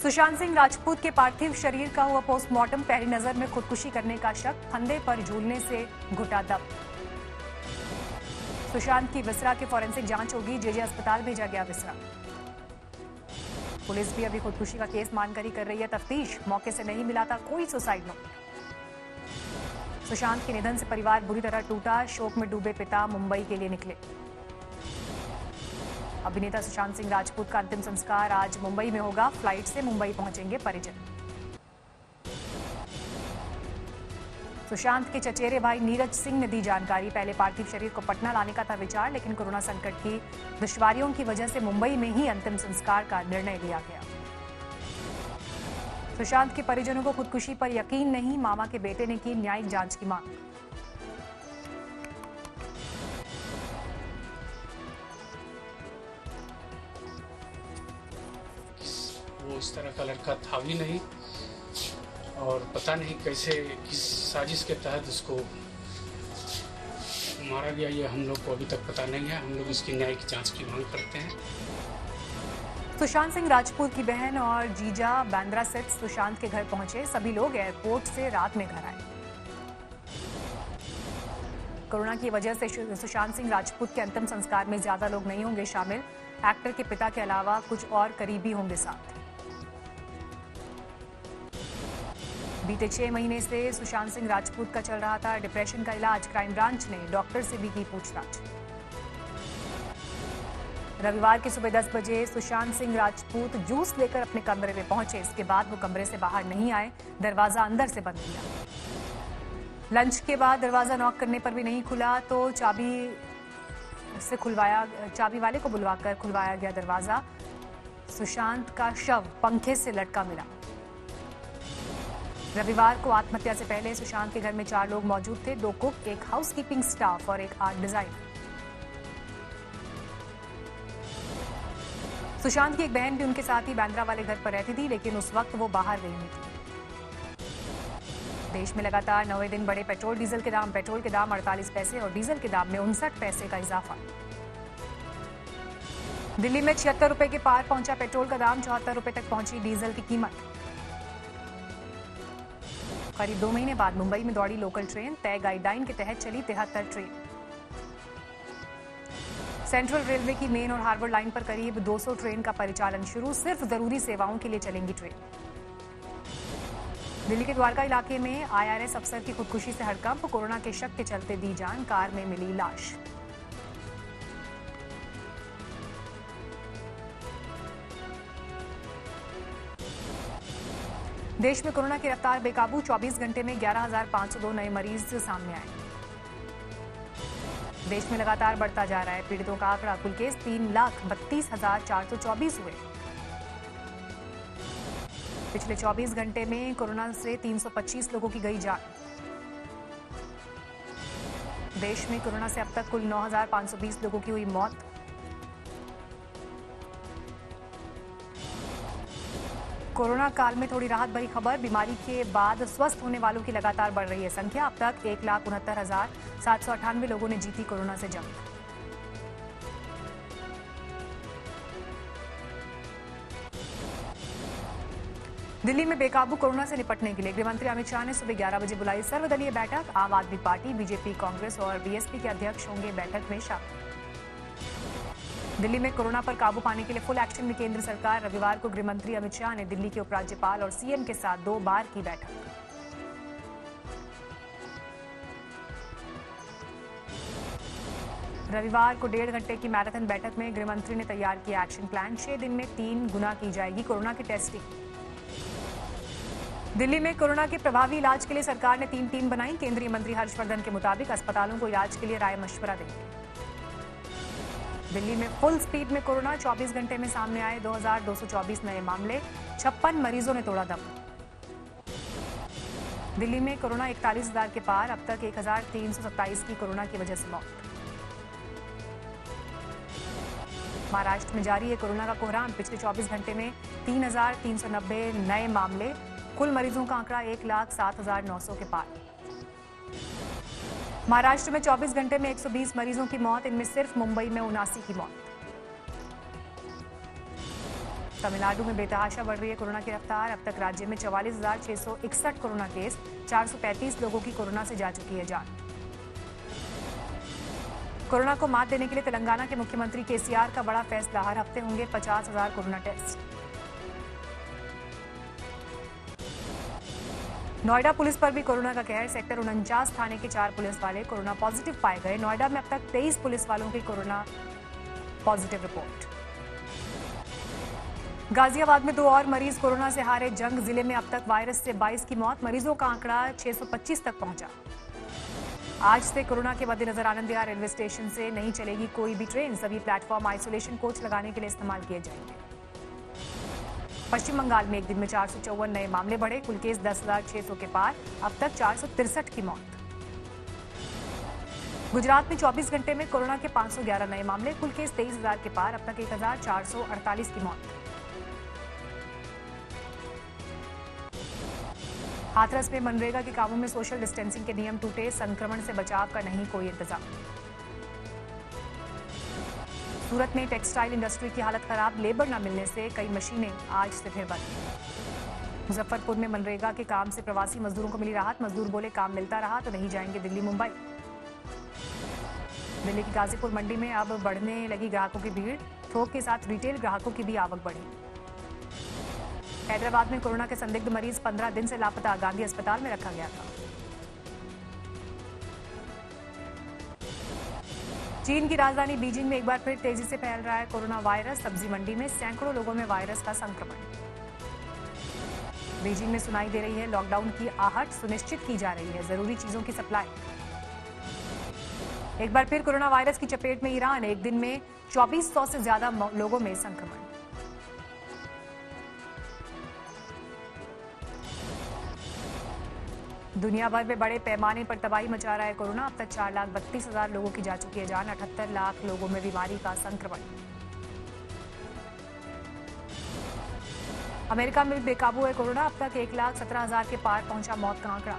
सुशांत सिंह राजपूत के पार्थिव शरीर का हुआ पोस्टमार्टम, पहली नजर में खुदकुशी करने का शक, फंदे पर झूलने से घुटा दम। सुशांत की विसरा की फॉरेंसिक जांच होगी, जेजे अस्पताल भेजा गया विसरा। पुलिस भी अभी खुदकुशी का केस मानकर ही कर रही है तफ्तीश, मौके से नहीं मिला था कोई सुसाइड नोट। सुशांत के निधन से परिवार बुरी तरह टूटा, शोक में डूबे पिता मुंबई के लिए निकले। अभिनेता सुशांत सिंह राजपूत का अंतिम संस्कार आज मुंबई में होगा, फ्लाइट से मुंबई पहुंचेंगे परिजन। सुशांत के चचेरे भाई नीरज सिंह ने दी जानकारी, पहले पार्थिव शरीर को पटना लाने का था विचार, लेकिन कोरोना संकट की दुश्वारियों की वजह से मुंबई में ही अंतिम संस्कार का निर्णय लिया गया। सुशांत के परिजनों को खुदकुशी पर यकीन नहीं, मामा के बेटे ने की न्यायिक जांच की मांग। वो इस तरह का लड़का था भी नहीं और पता नहीं कैसे किस साजिश के तहत उसको मारा गया, ये हम लोग को अभी तक पता नहीं है। हम लोग इसकी न्यायिक जांच की मांग करते हैं। सुशांत सिंह राजपूत की बहन और जीजा बांद्रा स्थित सुशांत के घर पहुंचे, सभी लोग एयरपोर्ट से रात में घर आए। कोरोना की वजह से सुशांत सिंह राजपूत के अंतिम संस्कार में ज्यादा लोग नहीं होंगे शामिल, एक्टर के पिता के अलावा कुछ और करीबी होंगे साथ। बीते 6 महीने से सुशांत सिंह राजपूत का चल रहा था डिप्रेशन का इलाज, क्राइम ब्रांच ने डॉक्टर से भी की पूछताछ। रविवार की सुबह 10 बजे सुशांत सिंह राजपूत जूस लेकर अपने कमरे में पहुंचे, इसके बाद वो कमरे से बाहर नहीं आए, दरवाजा अंदर से बंद किया। लंच के बाद दरवाजा नॉक करने पर भी नहीं खुला तो चाबी वाले को बुलवाकर खुलवाया गया दरवाजा। सुशांत का शव पंखे से लटका मिला। रविवार को आत्महत्या से पहले सुशांत के घर में 4 लोग मौजूद थे, 2 कुक, एक हाउसकीपिंग स्टाफ और एक आर्ट डिजाइनर। सुशांत की एक बहन भी उनके साथ ही बांद्रा वाले घर पर रहती थी, लेकिन उस वक्त वो बाहर गई हुई थी। देश में लगातार 9वें दिन बढ़े पेट्रोल डीजल के दाम, 48 पैसे और डीजल के दाम में 59 पैसे का इजाफा। दिल्ली में 76 रुपए के पार पहुंचा पेट्रोल का दाम, 74 रुपए तक पहुंची डीजल की कीमत। करीब 2 महीने बाद मुंबई में दौड़ी लोकल ट्रेन, तय गाइडलाइन के तहत चली 73 ट्रेन। सेंट्रल रेलवे की मेन और हार्बर लाइन पर करीब 200 ट्रेन का परिचालन शुरू, सिर्फ जरूरी सेवाओं के लिए चलेंगी ट्रेन। दिल्ली के द्वारका इलाके में आईआरएस अफसर की खुदकुशी से हड़कंप, कोरोना के शक के चलते दी जान, कार में मिली लाश। देश में कोरोना की रफ्तार बेकाबू, 24 घंटे में 11,502 नए मरीज सामने आए। देश में लगातार बढ़ता जा रहा है पीड़ितों का आंकड़ा, कुल केस 3,32,424 हुए। पिछले 24 घंटे में कोरोना से 325 लोगों की गई जान। देश में कोरोना से अब तक कुल 9,520 लोगों की हुई मौत। कोरोना काल में थोड़ी राहत भरी खबर, बीमारी के बाद स्वस्थ होने वालों की लगातार बढ़ रही है संख्या, अब तक 1,69,798 लोगों ने जीती कोरोना से जंग। दिल्ली में बेकाबू कोरोना से निपटने के लिए गृहमंत्री अमित शाह ने सुबह 11 बजे बुलाई सर्वदलीय बैठक, आम आदमी पार्टी, बीजेपी, कांग्रेस और बीएसपी के अध्यक्ष होंगे बैठक में शामिल। दिल्ली में कोरोना पर काबू पाने के लिए फुल एक्शन में केंद्र सरकार, रविवार को गृहमंत्री अमित शाह ने दिल्ली के उपराज्यपाल और सीएम के साथ 2 बार की बैठक। रविवार को 1.5 घंटे की मैराथन बैठक में गृहमंत्री ने तैयार किया एक्शन प्लान, 6 दिन में 3 गुना की जाएगी कोरोना की टेस्टिंग। दिल्ली में कोरोना के प्रभावी इलाज के लिए सरकार ने 3 टीम बनाई, केंद्रीय मंत्री हर्षवर्धन के मुताबिक अस्पतालों को इलाज के लिए राय मशवरा देंगे। दिल्ली में फुल स्पीड में कोरोना, 24 घंटे में सामने आए 2,224 नए मामले, 56 मरीजों ने तोड़ा दम। दिल्ली में कोरोना 41,000 के पार, अब तक 1,327 की कोरोना की वजह से मौत। महाराष्ट्र में जारी है कोरोना का कोहराम, पिछले 24 घंटे में 3,390 नए मामले, कुल मरीजों का आंकड़ा 1,07,900 के पार। महाराष्ट्र में 24 घंटे में 120 मरीजों की मौत, इनमें सिर्फ मुंबई में 79 की मौत। तमिलनाडु में बेतहाशा बढ़ रही है कोरोना की रफ्तार। अब तक राज्य में 44,661 कोरोना केस, 435 लोगों की कोरोना से जा चुकी है जान। कोरोना को मात देने के लिए तेलंगाना के मुख्यमंत्री केसीआर का बड़ा फैसला, हर हफ्ते होंगे 50,000 कोरोना टेस्ट। नोएडा पुलिस पर भी कोरोना का कहर, सेक्टर 49 थाने के 4 पुलिस वाले कोरोना पॉजिटिव पाए गए। नोएडा में अब तक 23 पुलिस वालों की कोरोना पॉजिटिव रिपोर्ट। गाजियाबाद में 2 और मरीज कोरोना से हारे जंग। जिले में अब तक वायरस से 22 की मौत, मरीजों का आंकड़ा 625 तक पहुंचा। आज से कोरोना के मद्देनजर आनंद विहार रेलवे स्टेशन से नहीं चलेगी कोई भी ट्रेन। सभी प्लेटफॉर्म आइसोलेशन कोच लगाने के लिए इस्तेमाल किए जाएंगे। पश्चिम बंगाल में एक दिन में 454 नए मामले बढ़े, कुल केस 10,600 के पार, अब तक 463 की मौत। गुजरात में 24 घंटे में कोरोना के 511 नए मामले, कुल केस 23,000 के पार, अब तक 1,448 की मौत। हाथरस में मनरेगा के कामों में सोशल डिस्टेंसिंग के नियम टूटे, संक्रमण से बचाव का नहीं कोई इंतजाम। सूरत में टेक्सटाइल इंडस्ट्री की हालत खराब, लेबर न मिलने से कई मशीनें आज से फिर बंद। मुजफ्फरपुर में मनरेगा के काम से प्रवासी मजदूरों को मिली राहत, मजदूर बोले काम मिलता रहा तो नहीं जाएंगे दिल्ली मुंबई। दिल्ली की गाजीपुर मंडी में अब बढ़ने लगी ग्राहकों की भीड़, थोक के साथ रिटेल ग्राहकों की भी आवक बढ़ी। हैदराबाद में कोरोना के संदिग्ध मरीज 15 दिन से लापता, गांधी अस्पताल में रखा गया था। चीन की राजधानी बीजिंग में एक बार फिर तेजी से फैल रहा है कोरोना वायरस। सब्जी मंडी में सैकड़ों लोगों में वायरस का संक्रमण। बीजिंग में सुनाई दे रही है लॉकडाउन की आहट, सुनिश्चित की जा रही है जरूरी चीजों की सप्लाई। एक बार फिर कोरोना वायरस की चपेट में ईरान, एक दिन में 2400 से ज्यादा लोगों में संक्रमण। दुनिया भर में बड़े पैमाने पर तबाही मचा रहा है कोरोना। अब तक 4,32,000 लोगों की जा चुकी है जान, 78 लाख लोगों में बीमारी का संक्रमण। अमेरिका में भी बेकाबू है कोरोना, अब तक 1,17,000 के पार पहुंचा मौत का आंकड़ा।